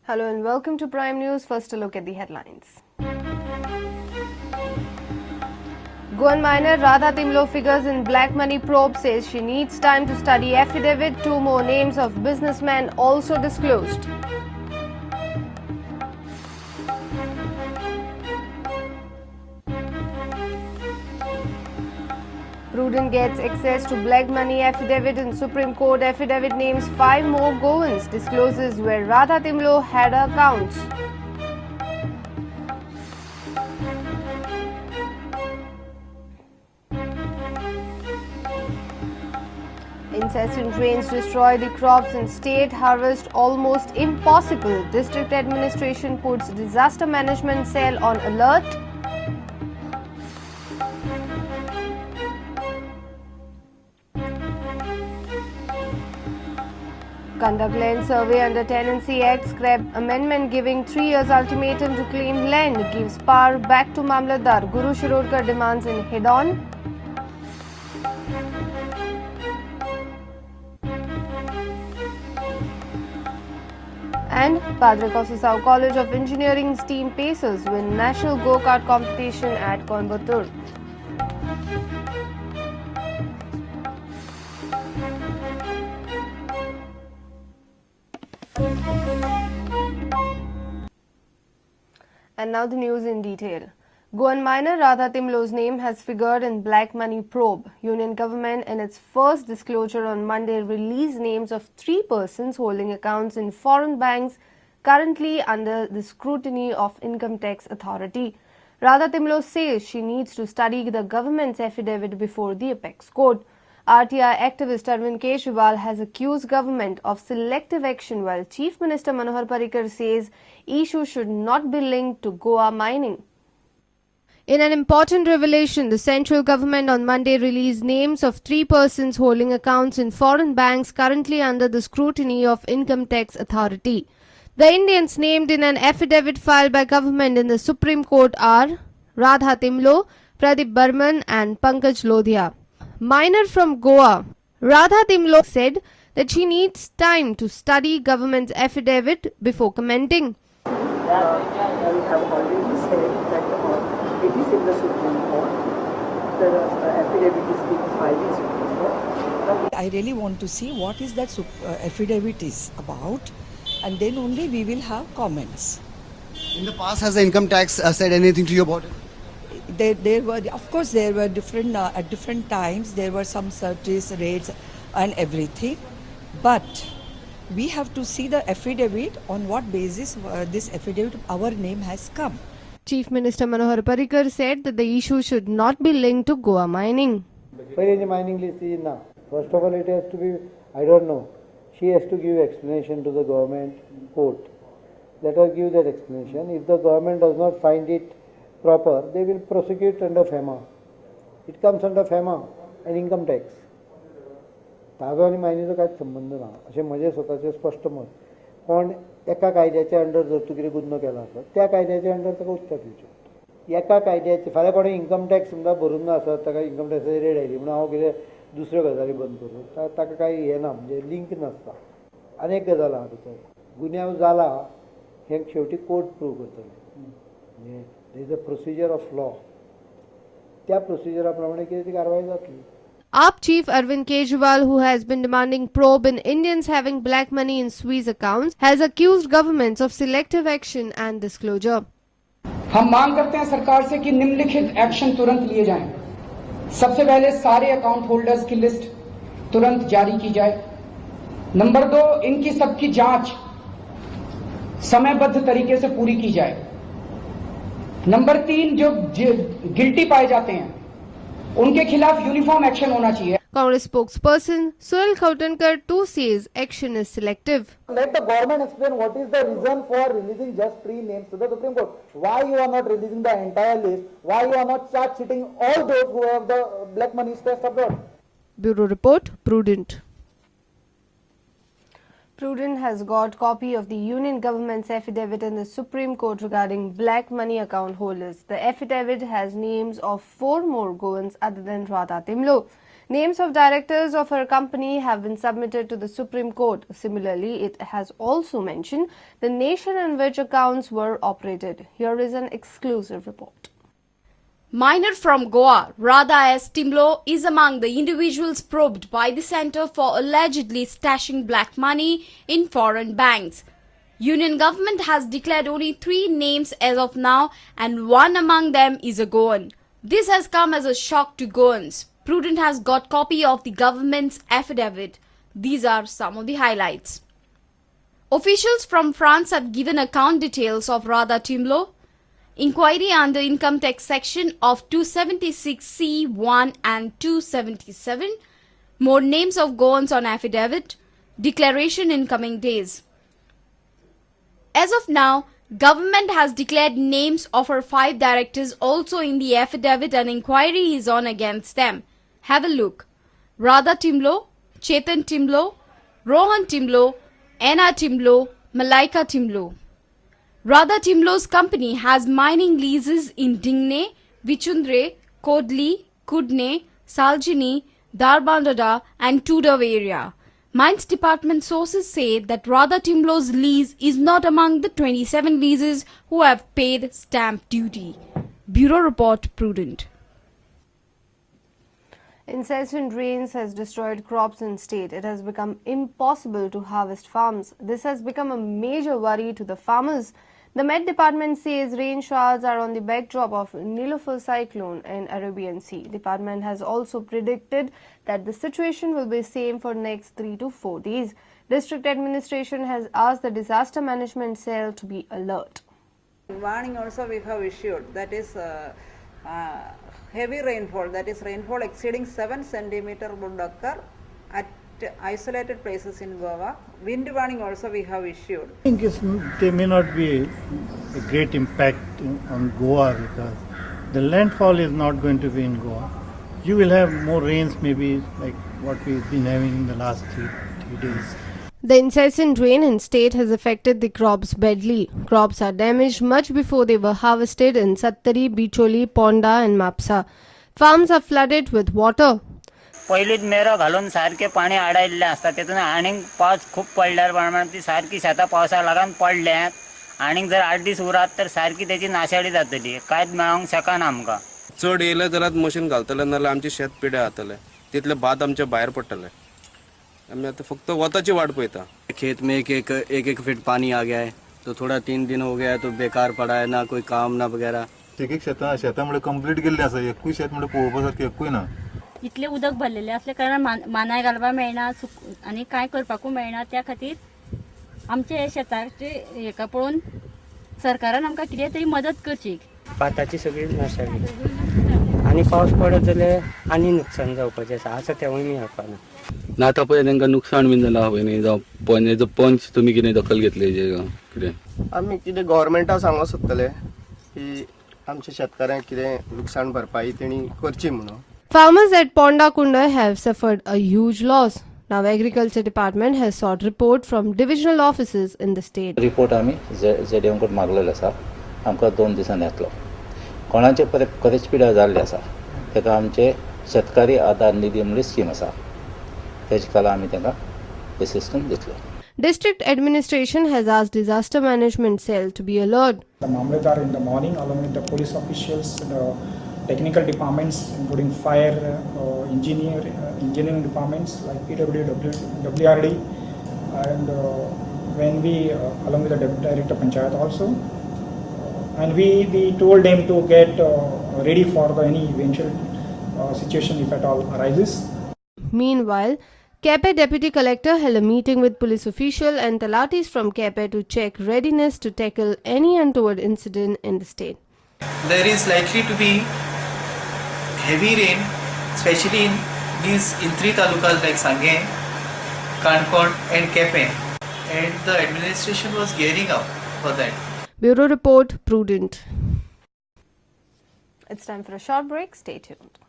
Hello and welcome to Prime News. First, a look at the headlines. Goan miner Radha Timblo figures in black money probe, says she needs time to study affidavit. 2 more names of businessmen also disclosed. Prudent gets access to black money affidavit in Supreme Court. Affidavit names 5 more Goans, discloses where Radha Timblo had her accounts. Incessant rains destroy the crops in state. Harvest almost impossible. District administration puts disaster management cell on alert. Conduct land survey under Tenancy Act. Scrap amendment giving 3 years ultimatum to claim land. Gives power back to Mamlatdar. Guru Shirodkar demands in head-on. And Padre Cosisao College of Engineering's team Pacers win national go-kart competition at Coimbatore. And now the news in detail. Goan miner Radha Timblo's name has figured in black money probe. Union government in its first disclosure on Monday released names of 3 persons holding accounts in foreign banks currently under the scrutiny of Income Tax Authority. Radha Timblo says she needs to study the government's affidavit before the apex court. RTI activist Arvind Kejriwal has accused government of selective action, while Chief Minister Manohar Parrikar says issue should not be linked to Goa mining. In an important revelation, the central government on Monday released names of 3 persons holding accounts in foreign banks currently under the scrutiny of Income Tax Authority. The Indians named in an affidavit filed by government in the Supreme Court are Radha Timblo, Pradeep Burman and Pankaj Lodhia. Miner from Goa, Radha Timblo said that she needs time to study government's affidavit before commenting. I have already said that it is in the Supreme Court. The affidavit is being filed in Supreme Court. I really want to see what is that affidavit is about, and then only we will have comments. In the past, has the income tax said anything to you about it? There were, of course, there were different at different times. There were some searches, raids, and everything. But we have to see the affidavit on what basis this affidavit, our name has come. Chief Minister Manohar Parrikar said that the issue should not be linked to Goa mining. Where is the mining list is now? First of all, it has to be, I don't know. She has to give explanation to the government court. Let her give that explanation. If the government does not find it proper, they will prosecute under FEMA. It comes under FEMA and income tax. ताजो आनी मायनीचो कांयच संबंद ना अशें म्हजें स्वताचें स्पश्ट मत. पण एका कायद्याच्या अंडर जर तूं कितें गुन्हो केला आसत त्या कायद्याच्या अंडर ताका उत्तर दिवचें. एका कायद्याचे फाल्यां कोणें इन्कम टॅक्स समजा भरून ना आसत ताका इन्कम टॅक्साची रेड आयली म्हणून हांव कितें दुसऱ्यो गजाली बंद करूं ताका कांय हें ना म्हणजे लिंक नासता. आनी एक गजाल आहा भितर गुन्यांव जाला हें शेवटी कोर्ट प्रूव करतलें. म्हणजे there is a procedure of law. त्या प्रोसिजरा प्रमाणे कितें ती कारवाई जातली. AAP chief Arvind Kejriwal, who has been demanding probe in Indians having black money in Swiss accounts, has accused governments of selective action and disclosure. हम मांग करते हैं सरकार से कि निम्नलिखित एक्शन तुरंत लिए जाएं. सबसे पहले सारे अकाउंट होल्डर्स की लिस्ट तुरंत जारी की जाए. नंबर 2, इनकी सबकी जांच समयबद्ध तरीके से पूरी की जाए. नंबर 3, जो गिल्टी पाए जाते हैं उनके खिलाफ यूनिफॉर्म एक्शन होना चाहिए. Congress spokesperson Sunil Khautankar too says action is selective. Let the government explain what is the reason for releasing just 3 names to the Supreme Court. Why you are not releasing the entire list? Why you are not charge sheeting all those who have the black money stashed abroad? Bureau Report, Prudent. Prudent has got copy of the Union government's affidavit in the Supreme Court regarding black money account holders. The affidavit has names of 4 more Goans other than Radha Timblo. Names of directors of her company have been submitted to the Supreme Court. Similarly, it has also mentioned the nation in which accounts were operated. Here is an exclusive report. Miner from Goa, Radha Timblo, is among the individuals probed by the Centre for allegedly stashing black money in foreign banks. Union government has declared only 3 names as of now, and one among them is a Goan. This has come as a shock to Goans. Prudent has got copy of the government's affidavit. These are some of the highlights. Officials from France have given account details of Radha Timblo. Inquiry under Income Tax section of 276C1 and 277. More names of Goans on affidavit. Declaration in coming days. As of now, government has declared names of her 5 directors also in the affidavit, and inquiry is on against them. Have a look. Radha Timblo, Chetan Timblo, Rohan Timblo, Anna Timblo, Malaika Timblo. Radha Timblo's company has mining leases in Dingne, Vichundre, Kodli, Kudne, Saljini, Darbandada and Tudav area. Mines Department sources say that Radha Timblo's lease is not among the 27 leases who have paid stamp duty. Bureau Report, Prudent. Incessant rains has destroyed crops in state. It has become impossible to harvest farms. This has become a major worry to the farmers. The Met Department says rain showers are on the backdrop of Nilofer cyclone in Arabian Sea. Department has also predicted that the situation will be same for next 3 to 4 days. District administration has asked the disaster management cell to be alert. Warning also we have issued, that is heavy rainfall, that is rainfall exceeding 7 centimeter would occur at isolated places in Goa. Wind warning also we have issued. I think there may not be a great impact on Goa because the landfall is not going to be in Goa. You will have more rains maybe like what we've been having in the last three days. The incessant rain in state has affected the crops badly. Crops are damaged much before they were harvested in Sattari, Bicholi, Ponda and Mapsa. Farms are flooded with water. पहिलीच मेरो घालून सारखे पाणी अडायल्ले असतात तेतून आणि पावस खूप पडल्यार प्रमाणात ती सारखी शेतां पावसा लागून पडल्यात आणि जर 8 दीस उरत तर सारखी त्याची नाशाडी जातली कांयच मेळोंक शकना आमकां चड येयले जाल्यार मशीन घालतले नाल्यार आमचे शेत पिड्यार जातले तितले भात आमचे भायर पडटले आमी आतां फक्त वताची वाट पळयता खेत में एक फीट पानी आ गया है तो थोड़ा 3 दिन हो गया है तो बेकार पड़ा है ना कोई काम ना वगैरह एक शेतामुळे कंप्लीट गेल्ले आसा एकूय शेत म्हणजे पळोवपासारखे एकूय ना इतले उदक भरलेले असल्या कारण मानाय घालपा मेळना आनी कांय करपाकूय मेळना त्या खातीर आमचे शेताचे हेका पळोवन सरकारान आमकां कितें तरी मदत करची भाताची सगळी नाशाली आनी पावस पडत जाल्यार आनी नुकसान जावपाचें आसा आसा तेवूय मी हाडपाना ना आतां पळय तांकां नुकसाण बीन जालां खबर न्ही जावं हेजो पंच तुमी कितें दखल घेतली कितें आमी कितें गव्हर्मेंटाक सांगूंक सोदतले की आमच्या शेतकाऱ्यांक कितें नुकसाण भरपाई तेणी करची म्हणून. Farmers at Pondakunda have suffered a huge loss. Now Agriculture Department has sought report from divisional offices in the state. Report आमी ZDM कडे मागलेलो आसा आमकां 2 दिसांनी येतलो. कोणाचे खरेंच पिड्यार जाल्ले आसा ताका आमचे शेतकारी आधार निधी म्हणून स्कीम आसा तेजे खाला आमी तांकां असिस्टन्स दितले. District administration has asked disaster management cell to be alert. The Mamlatdar in the morning along with the police officials, the technical departments including fire, engineering departments like PWD, WRD, and when we along with the Deputy Director Panchayat also, and we told them to get ready for any eventual situation if at all arises. Meanwhile, Kepe Deputy Collector held a meeting with police official and talatis from Kepe to check readiness to tackle any untoward incident in the state. There is likely to be heavy rain, especially in 3 talukas like Sangay, Kankod and Kepe, and the administration was gearing up for that. Bureau Report, Prudent. It's time for a short break. Stay tuned.